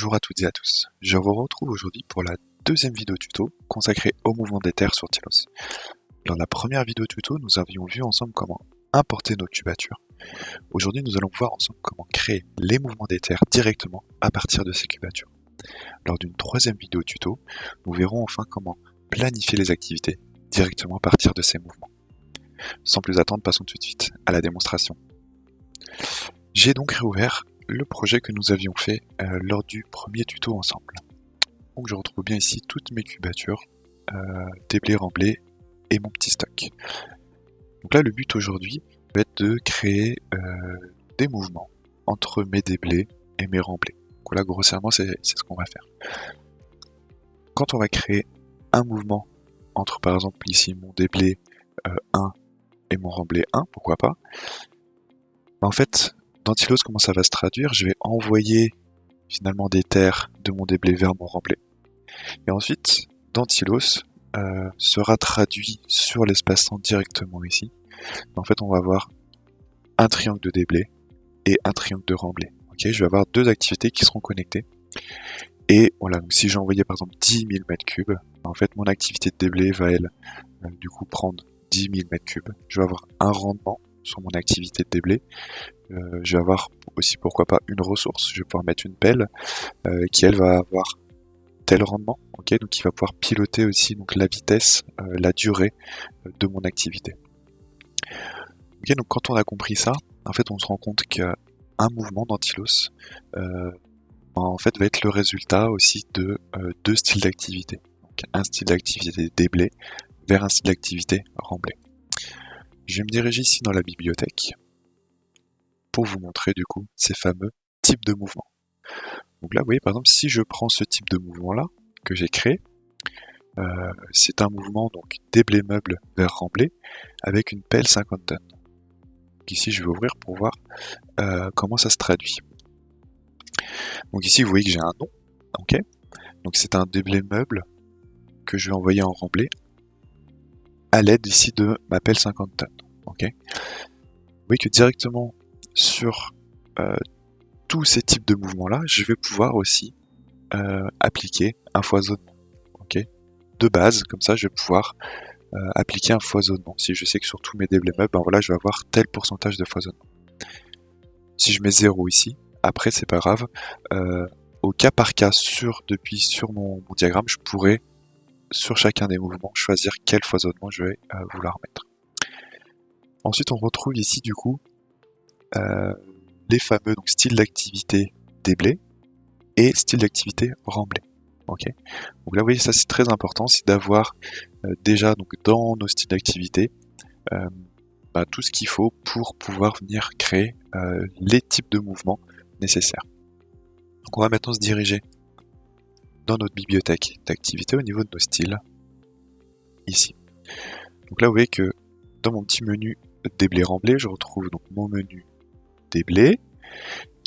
Bonjour à toutes et à tous, je vous retrouve aujourd'hui pour la deuxième vidéo tuto consacrée au mouvement des terres sur Tilos. Dans la première vidéo tuto, nous avions vu ensemble comment importer nos cubatures. Aujourd'hui, nous allons voir ensemble comment créer les mouvements des terres directement à partir de ces cubatures. Lors d'une troisième vidéo tuto, nous verrons enfin comment planifier les activités directement à partir de ces mouvements. Sans plus attendre, passons tout de suite à la démonstration. J'ai donc réouvert le projet que nous avions fait lors du premier tuto ensemble. Donc je retrouve bien ici toutes mes cubatures, déblais, remblais et mon petit stock. Donc là le but aujourd'hui va être de créer des mouvements entre mes déblais et mes remblais. Donc là grossièrement c'est ce qu'on va faire. Quand on va créer un mouvement entre par exemple ici mon déblai 1 et mon remblai 1, pourquoi pas, en fait dans Tilos, comment ça va se traduire? Je vais envoyer finalement des terres de mon déblai vers mon remblai. Et ensuite, dans Tilos, sera traduit sur l'espace-temps directement ici. En fait, on va avoir un triangle de déblai et un triangle de remblai. Okay, je vais avoir deux activités qui seront connectées. Et voilà, donc si j'ai envoyé par exemple 10 000 m3, en fait, mon activité de déblai va, elle, du coup, prendre 10 000 m3. Je vais avoir un rendement sur mon activité de déblai. Je vais avoir aussi, pourquoi pas, une ressource. Je vais pouvoir mettre une pelle qui, elle, va avoir tel rendement. Okay, donc il va pouvoir piloter aussi donc, la vitesse, la durée de mon activité. Okay, donc quand on a compris ça, en fait, on se rend compte qu'un mouvement dans Tilos en fait, va être le résultat aussi de deux styles d'activité. Donc un style d'activité déblai vers un style d'activité remblai. Je vais me diriger ici dans la bibliothèque pour vous montrer du coup ces fameux types de mouvements. Donc là, vous voyez par exemple, si je prends ce type de mouvement-là que j'ai créé, c'est un mouvement donc déblai meuble vers remblai avec une pelle 50 tonnes. Donc ici, je vais ouvrir pour voir comment ça se traduit. Donc ici, vous voyez que j'ai un nom, ok. Donc c'est un déblai meuble que je vais envoyer en remblai à l'aide ici de ma pelle 50 tonnes, ok. Vous voyez que directement sur tous ces types de mouvements-là, je vais pouvoir aussi appliquer un foisonnement. Okay, de base, comme ça, je vais pouvoir appliquer un foisonnement. Si je sais que sur tous mes déblais meubles, ben voilà, je vais avoir tel pourcentage de foisonnement. Si je mets 0 ici, après, c'est pas grave. Au cas par cas, depuis sur mon diagramme, je pourrais, sur chacun des mouvements, choisir quel foisonnement je vais vouloir mettre. Ensuite, on retrouve ici, du coup, les fameux donc, styles d'activité déblai et style d'activité remblai. Okay. Donc là, vous voyez, ça c'est très important, c'est d'avoir déjà donc dans nos styles d'activité tout ce qu'il faut pour pouvoir venir créer les types de mouvements nécessaires. Donc on va maintenant se diriger dans notre bibliothèque d'activité au niveau de nos styles, ici. Donc là, vous voyez que dans mon petit menu déblai remblai, je retrouve donc mon menu déblai.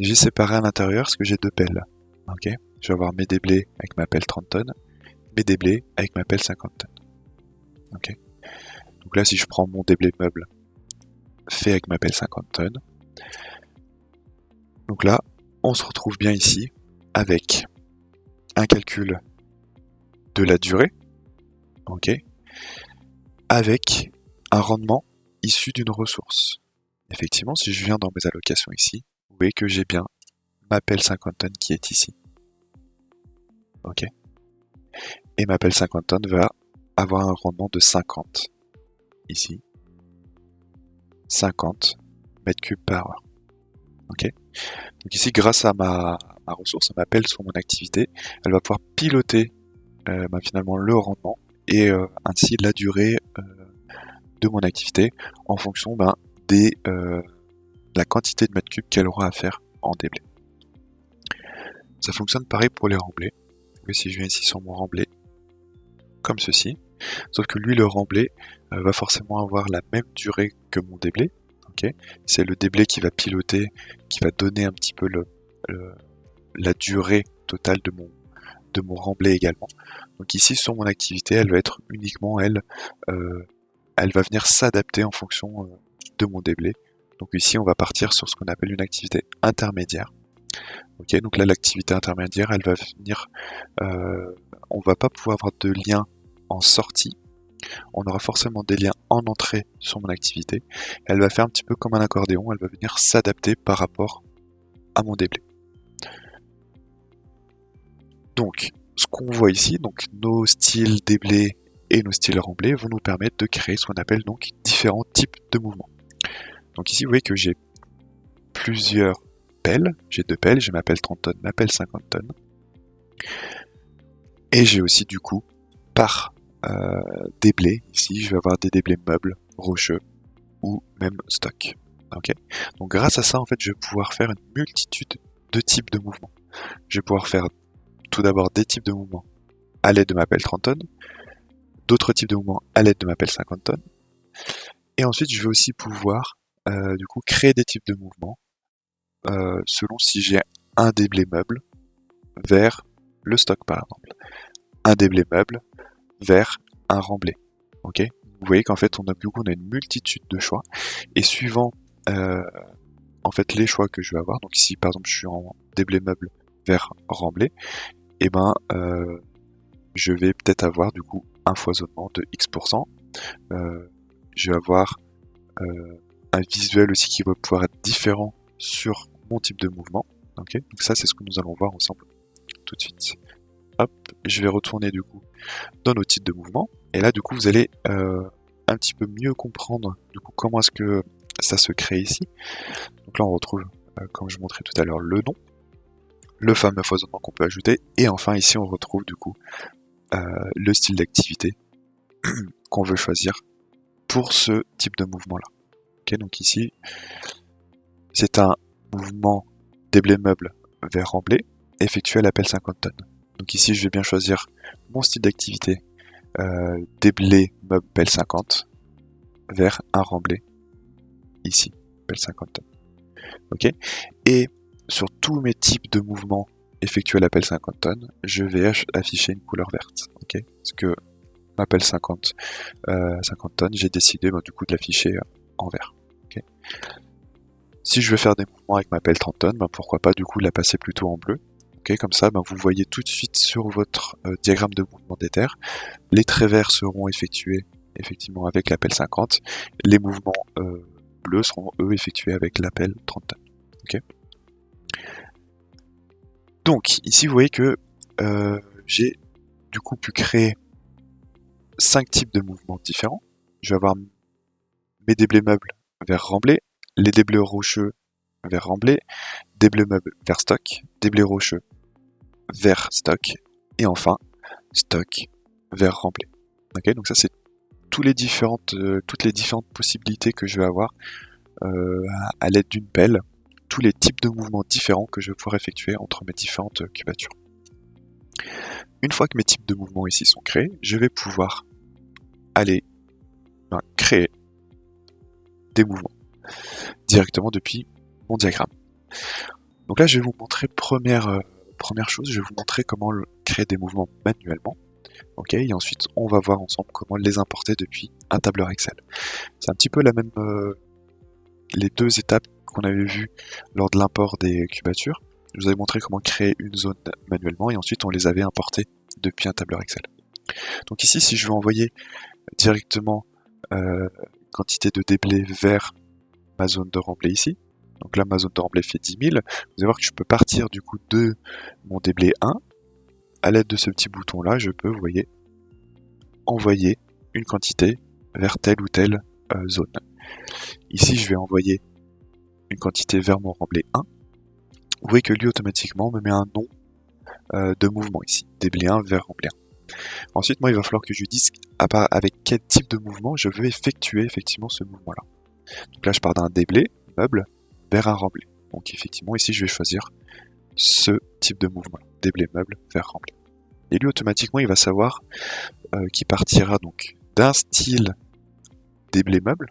J'ai séparé à l'intérieur ce que j'ai deux pelles. Okay. Je vais avoir mes déblais avec ma pelle 30 tonnes, mes déblais avec ma pelle 50 tonnes. Okay. Donc là, si je prends mon déblai meuble fait avec ma pelle 50 tonnes, donc là, on se retrouve bien ici avec un calcul de la durée, ok, avec un rendement issu d'une ressource. Effectivement, si je viens dans mes allocations ici, vous voyez que j'ai bien ma pelle 50 tonnes qui est ici. Ok. Et ma pelle 50 tonnes va avoir un rendement de 50 ici. 50 mètres cubes par heure. Ok. Donc ici, grâce à ma ressource, à ma pelle sur mon activité, elle va pouvoir piloter finalement le rendement et ainsi la durée de mon activité en fonction de la quantité de mètres cubes qu'elle aura à faire en déblai. Ça fonctionne pareil pour les remblais. Si je viens ici sur mon remblai, comme ceci, sauf que lui, le remblai, va forcément avoir la même durée que mon déblai. Okay, c'est le déblai qui va piloter, qui va donner un petit peu la durée totale de mon remblai également. Donc ici, sur mon activité, elle va être uniquement, elle va venir s'adapter en fonction de mon déblai. Donc ici, on va partir sur ce qu'on appelle une activité intermédiaire. Ok, donc là l'activité intermédiaire, elle va venir, on va pas pouvoir avoir de lien en sortie, on aura forcément des liens en entrée sur mon activité. Elle va faire un petit peu comme un accordéon, elle va venir s'adapter par rapport à mon déblai. Donc, ce qu'on voit ici, donc nos styles déblais et nos styles remblais vont nous permettre de créer ce qu'on appelle donc différents types de mouvements. Donc ici, vous voyez que j'ai plusieurs pelles. J'ai 2 pelles, j'ai ma pelle 30 tonnes, ma pelle 50 tonnes. Et j'ai aussi du coup, par déblais, ici je vais avoir des déblais meubles, rocheux ou même stock. Ok. Donc grâce à ça, en fait, je vais pouvoir faire une multitude de types de mouvements. Je vais pouvoir faire tout d'abord des types de mouvements à l'aide de ma pelle 30 tonnes, d'autres types de mouvements à l'aide de ma pelle 50 tonnes, et ensuite je vais aussi pouvoir du coup créer des types de mouvements selon si j'ai un déblai meuble vers le stock par exemple, un déblai meuble vers un remblai. Ok, vous voyez qu'en fait on a une multitude de choix et suivant en fait les choix que je vais avoir. Donc ici par exemple je suis en déblai meuble vers remblai, et ben je vais peut-être avoir du coup un foisonnement de X%. Je vais avoir un visuel aussi qui va pouvoir être différent sur mon type de mouvement. Ok, donc ça c'est ce que nous allons voir ensemble tout de suite. Hop, je vais retourner du coup dans nos types de mouvements. Et là du coup vous allez un petit peu mieux comprendre du coup comment est-ce que ça se crée ici. Donc là on retrouve, comme je montrais tout à l'heure, le nom, le fameux foisonnement qu'on peut ajouter, et enfin ici on retrouve du coup le style d'activité qu'on veut choisir pour ce type de mouvement là. Ok, donc ici c'est un mouvement déblai meuble vers remblai effectué à la pelle 50 tonnes. Donc ici je vais bien choisir mon style d'activité déblai meuble pelle 50 vers un remblai ici, pelle 50 tonnes. Ok, et sur tous mes types de mouvements effectués à la pelle 50 tonnes, je vais afficher une couleur verte. Ok, parce que ma pelle 50 tonnes, j'ai décidé du coup de l'afficher en vert. Okay. Si je veux faire des mouvements avec ma pelle 30 tonnes, pourquoi pas du coup la passer plutôt en bleu. Okay, comme ça, vous voyez tout de suite sur votre diagramme de mouvement d'éther, les traits verts seront effectués effectivement avec la pelle 50, les mouvements bleus seront eux effectués avec la pelle 30 tonnes. Okay. Donc ici vous voyez que j'ai du coup pu créer 5 types de mouvements différents. Je vais avoir mes déblais meubles vers remblai, les déblais rocheux vers remblai, déblais meubles vers stock, déblais rocheux vers stock, et enfin stock vers remblai. Okay, donc ça c'est toutes les différentes possibilités que je vais avoir à l'aide d'une pelle, tous les types de mouvements différents que je vais pouvoir effectuer entre mes différentes cubatures. Une fois que mes types de mouvements ici sont créés, je vais pouvoir aller créer des mouvements directement depuis mon diagramme. Donc là je vais vous montrer première chose, je vais vous montrer comment créer des mouvements manuellement. Ok, et ensuite on va voir ensemble comment les importer depuis un tableur Excel. C'est un petit peu la même, les deux étapes qu'on avait vues lors de l'import des cubatures. Je vous avais montré comment créer une zone manuellement et ensuite on les avait importées depuis un tableur Excel. Donc ici, si je veux envoyer directement quantité de déblai vers ma zone de remblai ici, donc là ma zone de remblai fait 10 000, vous allez voir que je peux partir du coup de mon déblai 1, à l'aide de ce petit bouton là, je peux, vous voyez, envoyer une quantité vers telle ou telle zone. Ici, je vais envoyer une quantité vers mon remblai 1. Vous voyez que lui, automatiquement, me met un nom de mouvement ici, déblai 1 vers remblai 1. Ensuite, moi, il va falloir que je lui dise avec quel type de mouvement je veux effectuer effectivement ce mouvement-là. Donc là, je pars d'un déblai, meuble, vers un remblai. Donc effectivement, ici, je vais choisir ce type de mouvement, déblai, meuble, vers remblai. Et lui, automatiquement, il va savoir qu'il partira donc d'un style déblai meuble,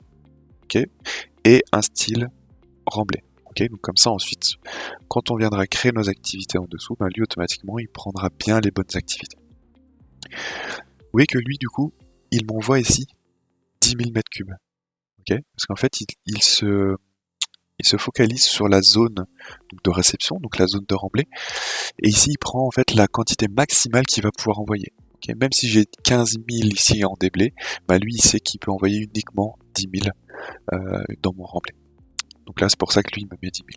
okay, et un style remblai. Okay, donc comme ça, ensuite, quand on viendra créer nos activités en dessous, lui, automatiquement, il prendra bien les bonnes activités. Vous voyez que lui, du coup, il m'envoie ici 10 000 mètres cubes. Okay, parce qu'en fait, il se il se focalise sur la zone donc, de réception, donc la zone de remblai, et ici il prend en fait la quantité maximale qu'il va pouvoir envoyer. Okay, même si j'ai 15 000 ici en déblai, bah lui il sait qu'il peut envoyer uniquement 10 000 dans mon remblai. Donc là c'est pour ça que lui il me met 10 000.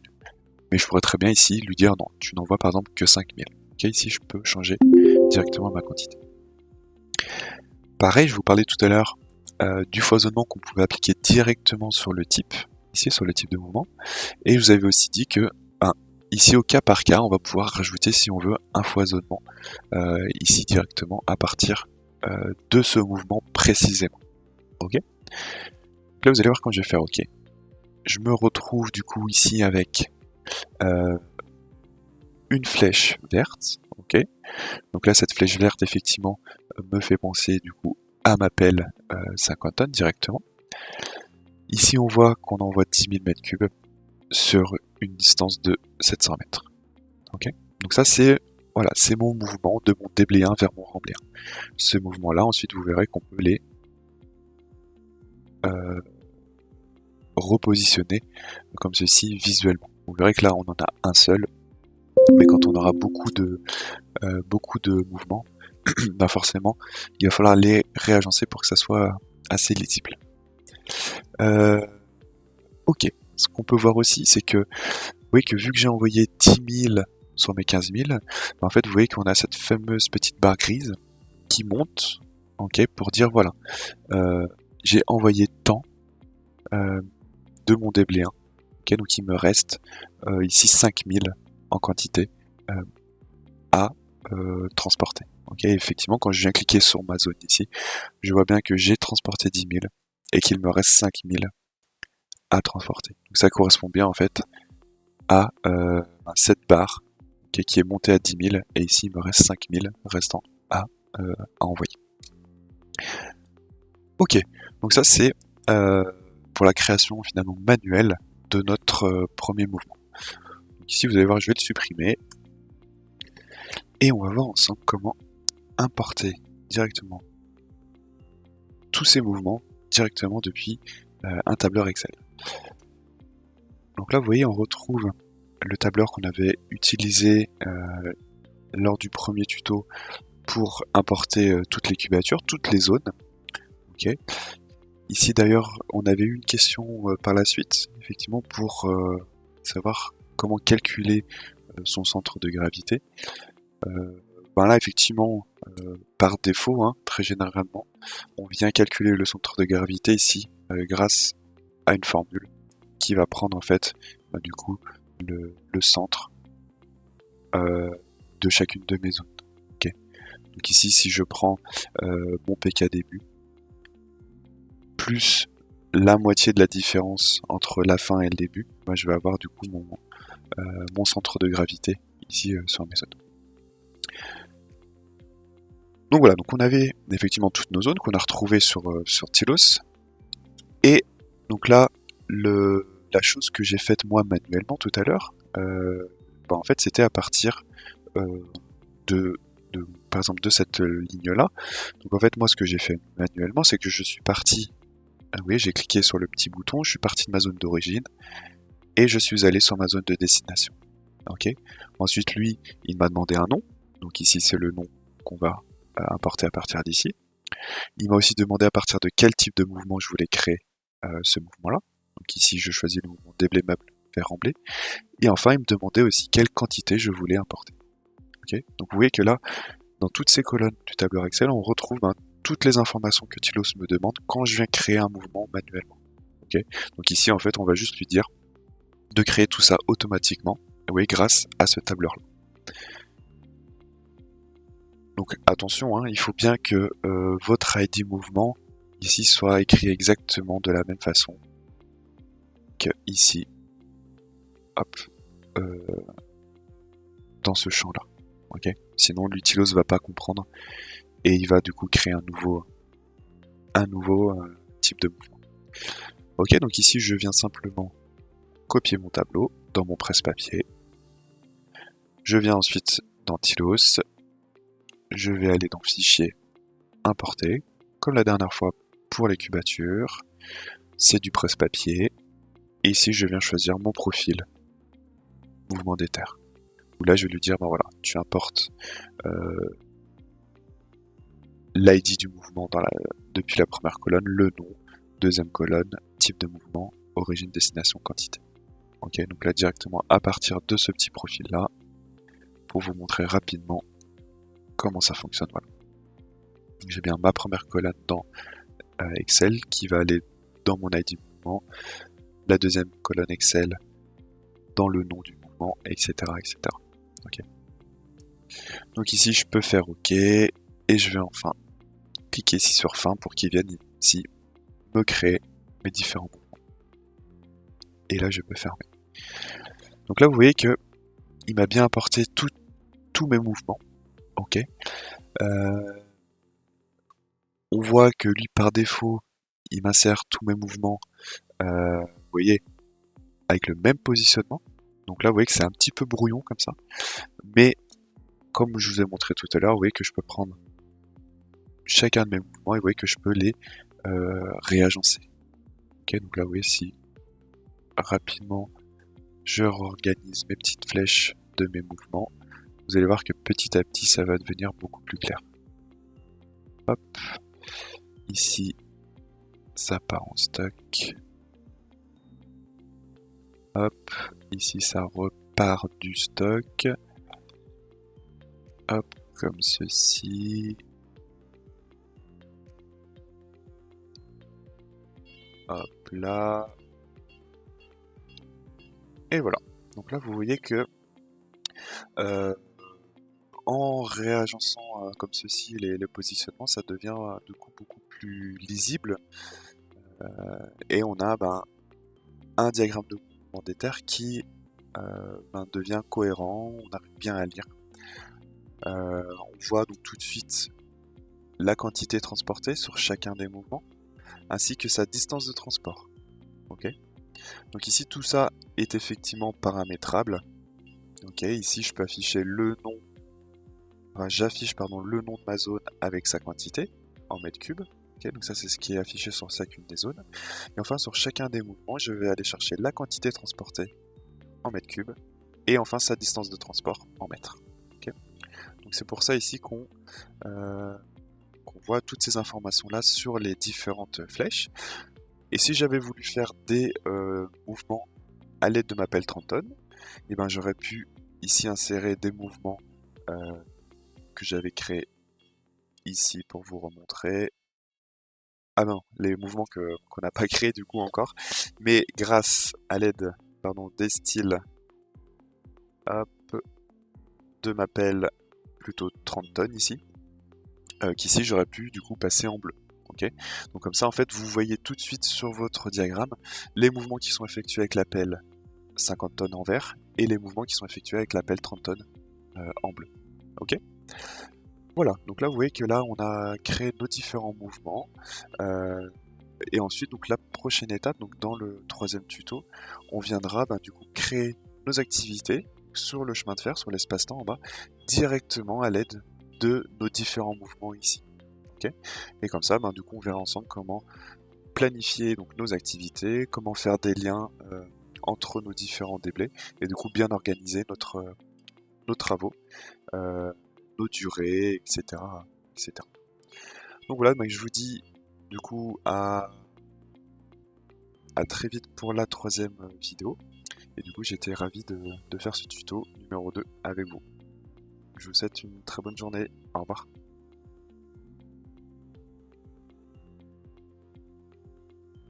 Mais je pourrais très bien ici lui dire non, tu n'envoies par exemple que 5 000. Okay, ici je peux changer directement ma quantité. Pareil, je vous parlais tout à l'heure du foisonnement qu'on pouvait appliquer directement sur le type, ici sur le type de mouvement. Et je vous avais aussi dit que ici au cas par cas, on va pouvoir rajouter si on veut un foisonnement ici directement à partir de ce mouvement précisément. Ok. Là vous allez voir quand je vais faire OK. Je me retrouve du coup ici avec une flèche verte. Ok. Donc là cette flèche verte effectivement me fait penser du coup à ma pelle 50 tonnes directement. Ici on voit qu'on envoie 10 000 m3 sur une distance de 700 mètres. Okay, donc ça c'est voilà, c'est mon mouvement de mon déblai 1 vers mon remblai 1. Ce mouvement là, ensuite vous verrez qu'on peut les repositionner comme ceci visuellement. Vous verrez que là on en a un seul, mais quand on aura beaucoup de mouvements, bah forcément il va falloir les réagencer pour que ça soit assez lisible. Ok, ce qu'on peut voir aussi c'est que vous voyez que vu que j'ai envoyé 10 000 sur mes 15 000, bah en fait vous voyez qu'on a cette fameuse petite barre grise qui monte, ok, pour dire voilà, j'ai envoyé tant de mon déblai 1, ok, donc il me reste ici 5000 en quantité à transporter. Ok, effectivement, quand je viens cliquer sur ma zone ici, je vois bien que j'ai transporté 10 000 et qu'il me reste 5000 à transporter. Donc ça correspond bien en fait à cette barre qui est montée à 10 000 et ici il me reste 5000 restants à envoyer. Ok, donc ça c'est pour la création finalement manuelle de notre premier mouvement. Donc ici vous allez voir, je vais le supprimer et on va voir ensemble comment importer directement tous ces mouvements directement depuis un tableur Excel. Donc là vous voyez on retrouve le tableur qu'on avait utilisé lors du premier tuto pour importer toutes les cubatures, toutes les zones. Ok. Ici d'ailleurs on avait eu une question par la suite, effectivement pour savoir comment calculer son centre de gravité. Ben là effectivement par défaut, hein, très généralement, on vient calculer le centre de gravité ici grâce à une formule qui va prendre en fait du coup le centre de chacune de mes zones. Okay. Donc ici si je prends mon PK début plus la moitié de la différence entre la fin et le début, moi je vais avoir du coup mon centre de gravité ici sur mes zones. Donc voilà, donc on avait effectivement toutes nos zones qu'on a retrouvées sur Tilos. Et donc là, la chose que j'ai faite moi manuellement tout à l'heure, en fait c'était à partir par exemple de cette ligne-là. Donc en fait moi ce que j'ai fait manuellement, c'est que je suis parti, vous voyez j'ai cliqué sur le petit bouton, je suis parti de ma zone d'origine et je suis allé sur ma zone de destination. Ok. Ensuite lui, il m'a demandé un nom, donc ici c'est le nom qu'on va importer à partir d'ici. Il m'a aussi demandé à partir de quel type de mouvement je voulais créer ce mouvement-là. Donc ici, je choisis le mouvement déblai meuble vers remblai. Et enfin, il me demandait aussi quelle quantité je voulais importer. Okay, donc vous voyez que là, dans toutes ces colonnes du tableur Excel, on retrouve toutes les informations que Tilos me demande quand je viens créer un mouvement manuellement. Okay, donc ici, en fait, on va juste lui dire de créer tout ça automatiquement, oui, grâce à ce tableur-là. Donc attention, hein, il faut bien que votre ID mouvement ici soit écrit exactement de la même façon que ici, hop, dans ce champ-là. Ok. Sinon l'utilos va pas comprendre et il va du coup créer un nouveau type de mouvement. Ok, donc ici je viens simplement copier mon tableau dans mon presse-papier. Je viens ensuite dans Tilos. Je vais aller dans Fichier, Importer, comme la dernière fois pour les cubatures. C'est du presse-papier. Et ici, je viens choisir mon profil, mouvement d'éther. Où là, je vais lui dire, ben voilà, tu importes l'ID du mouvement depuis la première colonne, le nom, deuxième colonne, type de mouvement, origine, destination, quantité. Ok, donc là directement à partir de ce petit profil là, pour vous montrer rapidement comment ça fonctionne. Voilà. J'ai bien ma première colonne dans Excel qui va aller dans mon ID mouvement, la deuxième colonne Excel dans le nom du mouvement, etc. etc. Ok. Donc ici je peux faire OK et je vais enfin cliquer ici sur fin pour qu'il vienne ici me créer mes différents mouvements. Et là je peux fermer. Donc là vous voyez que il m'a bien apporté tous mes mouvements. Ok. On voit que lui par défaut il m'insère tous mes mouvements, vous voyez, avec le même positionnement. Donc là vous voyez que c'est un petit peu brouillon comme ça. Mais comme je vous ai montré tout à l'heure, vous voyez que je peux prendre chacun de mes mouvements et vous voyez que je peux les réagencer. Ok, donc là vous voyez si rapidement je réorganise mes petites flèches de mes mouvements, vous allez voir que petit à petit ça va devenir beaucoup plus clair. Hop, ici ça part en stock. Hop, ici ça repart du stock. Hop, comme ceci. Hop là. Et voilà. Donc là vous voyez que en réagençant comme ceci les positionnements, ça devient du coup beaucoup plus lisible. Et on a un diagramme de mouvement d'éther qui devient cohérent, on arrive bien à lire. On voit donc tout de suite la quantité transportée sur chacun des mouvements, ainsi que sa distance de transport. Ok. Donc ici tout ça est effectivement paramétrable. Ok, ici je peux afficher le nom, enfin, j'affiche le nom de ma zone avec sa quantité en mètres cubes. Okay, donc ça c'est ce qui est affiché sur chacune des zones. Et enfin sur chacun des mouvements, je vais aller chercher la quantité transportée en mètres cubes et enfin sa distance de transport en mètres. Okay, donc c'est pour ça ici qu'on voit toutes ces informations là sur les différentes flèches. Et si j'avais voulu faire des mouvements à l'aide de ma pelle 30 tonnes, et ben j'aurais pu ici insérer des mouvements que j'avais créés ici pour vous remontrer. Ah non, les mouvements qu'on n'a pas créés du coup encore, mais grâce à l'aide des styles hop, de ma pelle plutôt 30 tonnes ici, qu'ici j'aurais pu du coup passer en bleu. Okay, donc comme ça en fait vous voyez tout de suite sur votre diagramme les mouvements qui sont effectués avec la pelle 50 tonnes en vert et les mouvements qui sont effectués avec la pelle 30 tonnes en bleu. Ok. Voilà, donc là vous voyez que là on a créé nos différents mouvements et ensuite donc la prochaine étape, donc dans le troisième tuto, on viendra du coup créer nos activités sur le chemin de fer, sur l'espace-temps en bas, directement à l'aide de nos différents mouvements ici. Okay, et comme ça du coup on verra ensemble comment planifier donc nos activités, comment faire des liens entre nos différents déblais et du coup bien organiser nos travaux, nos durées, etc., etc. Donc voilà, je vous dis du coup à très vite pour la troisième vidéo. Et du coup j'étais ravi de faire ce tuto numéro 2 avec vous. Je vous souhaite une très bonne journée. Au revoir.